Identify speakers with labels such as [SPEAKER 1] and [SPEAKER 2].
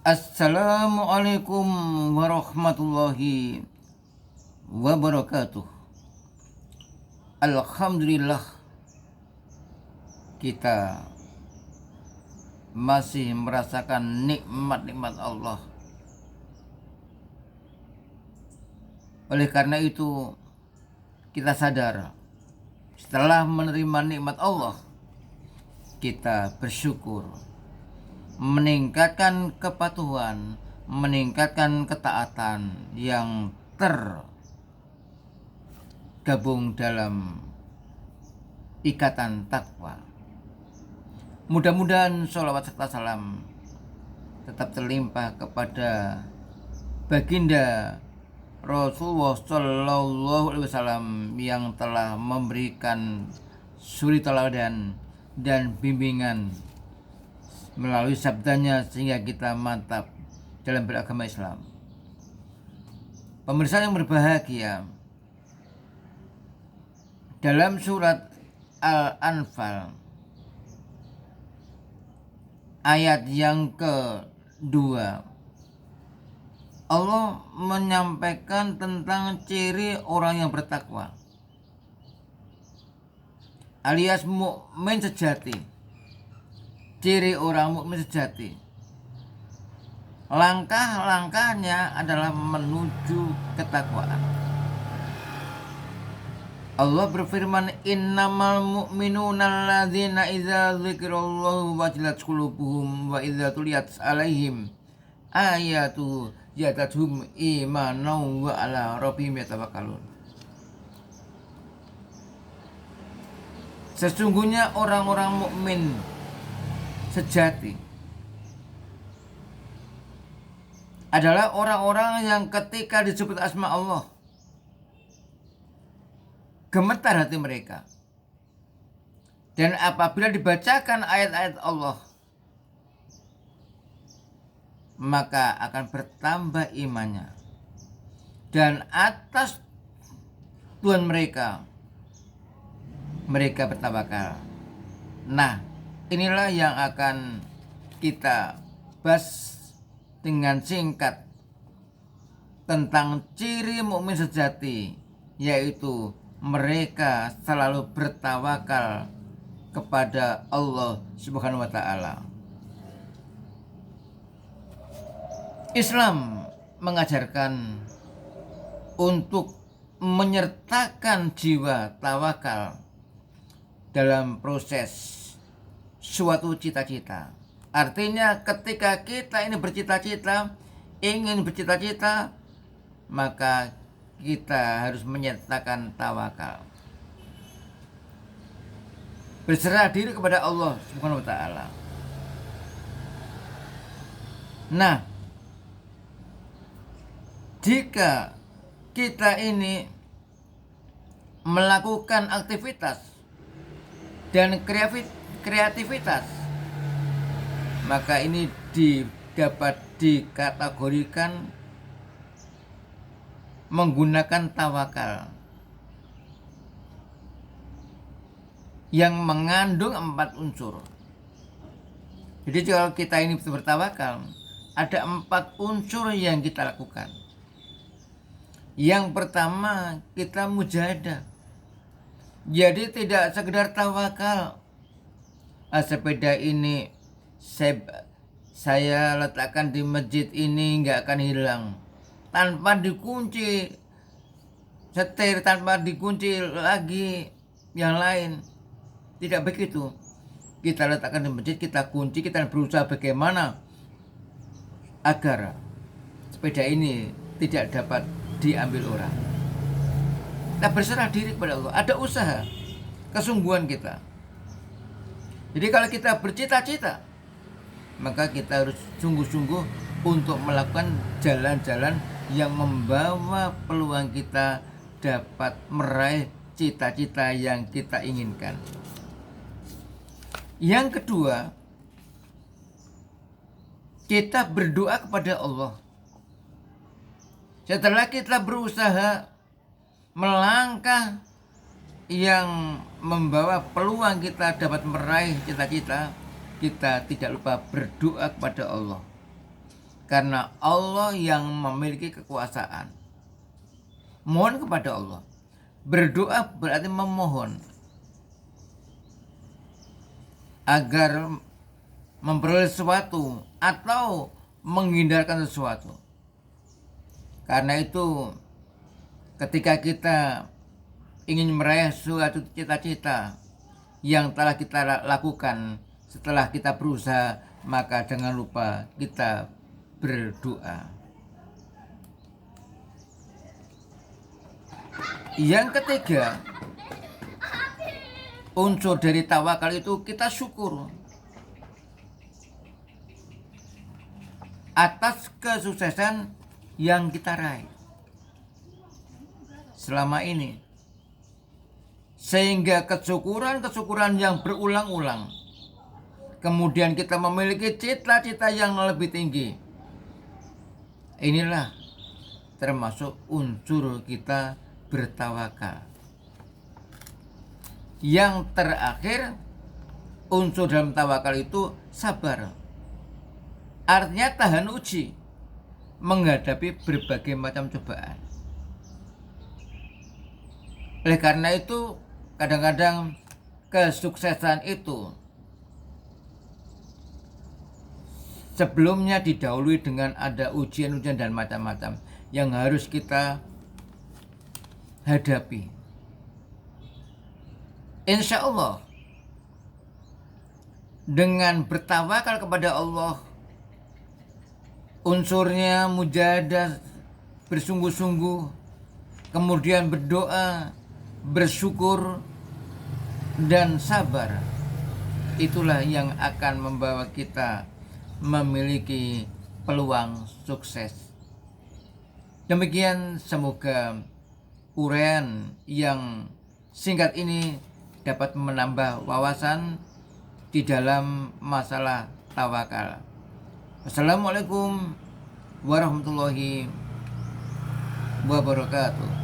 [SPEAKER 1] Assalamualaikum warahmatullahi wabarakatuh. Alhamdulillah kita masih merasakan nikmat-nikmat Allah. Oleh karena itu kita sadar setelah menerima nikmat Allah, kita bersyukur, meningkatkan kepatuhan, meningkatkan ketaatan yang tergabung dalam ikatan takwa. Mudah-mudahan sholawat serta salam tetap terlimpah kepada baginda Rasulullah Shallallahu Alaihi Wasallam yang telah memberikan suri teladan dan bimbingan melalui sabdanya sehingga kita mantap dalam beragama Islam. Pemirsa yang berbahagia, dalam surat Al-Anfal ayat yang kedua, Allah menyampaikan tentang ciri orang yang bertakwa alias mukmin sejati. Ciri orang mukmin sejati, langkah-langkahnya adalah menuju ketakwaan. Allah berfirman, innamal mu'minuna alladzina idza dzikrallahu wajilat qulubuhum wa idza tuliyat alaihim ayatu yatadhum imanan wa ala rabbihim yatawakkalun. Sesungguhnya orang-orang mukmin sejati adalah orang-orang yang ketika disebut asma Allah gemetar hati mereka, dan apabila dibacakan ayat-ayat Allah maka akan bertambah imannya, dan atas Tuhan mereka bertawakal. Nah, inilah yang akan kita bahas dengan singkat tentang ciri mukmin sejati, yaitu mereka selalu bertawakal kepada Allah Subhanahu wa taala. Islam mengajarkan untuk menyertakan jiwa tawakal dalam proses suatu cita-cita. Artinya ketika kita ini ingin bercita-cita, maka kita harus menyertakan tawakal, berserah diri kepada Allah Subhanahu wa taala. Nah, jika kita ini melakukan aktivitas dan kreativitas, maka ini dapat dikategorikan menggunakan tawakal yang mengandung 4 unsur. Jadi kalau kita ini bertawakal, ada 4 unsur yang kita lakukan. Yang pertama, kita mujahadah. Jadi tidak sekedar tawakal, sepeda ini saya letakkan di masjid ini nggak akan hilang tanpa dikunci setir, tanpa dikunci lagi yang lain. Tidak begitu. Kita letakkan di masjid, kita kunci, kita berusaha bagaimana agar sepeda ini tidak dapat diambil orang. Kita berserah diri kepada Allah. Ada usaha, kesungguhan kita. Jadi kalau kita bercita-cita, maka kita harus sungguh-sungguh untuk melakukan jalan-jalan yang membawa peluang kita dapat meraih cita-cita yang kita inginkan. Yang kedua, kita berdoa kepada Allah. Setelah kita berusaha melangkah yang membawa peluang kita dapat meraih cita-cita, kita tidak lupa berdoa kepada Allah. karena Allah yang memiliki kekuasaan. Mohon kepada Allah. Berdoa berarti memohon agar memperoleh sesuatu atau menghindarkan sesuatu. Karena itu ketika kita ingin meraih suatu cita-cita yang telah kita lakukan setelah kita berusaha, maka jangan lupa kita berdoa. Yang ketiga, unsur dari tawakal itu kita syukur atas kesuksesan yang kita raih selama ini, sehingga kesyukuran yang berulang-ulang, kemudian kita memiliki cita-cita yang lebih tinggi. Inilah termasuk unsur kita bertawakal. Yang terakhir, unsur dalam tawakal itu sabar. Artinya tahan uji menghadapi berbagai macam cobaan. Oleh karena itu, kadang-kadang kesuksesan itu sebelumnya didahului dengan ada ujian-ujian dan macam-macam yang harus kita hadapi. Insya Allah, dengan bertawakal kepada Allah, unsurnya mujahadah, bersungguh-sungguh, kemudian berdoa, bersyukur, dan sabar, itulah yang akan membawa kita memiliki peluang sukses. Demikian, semoga uraian yang singkat ini dapat menambah wawasan di dalam masalah tawakal. Assalamualaikum warahmatullahi wabarakatuh.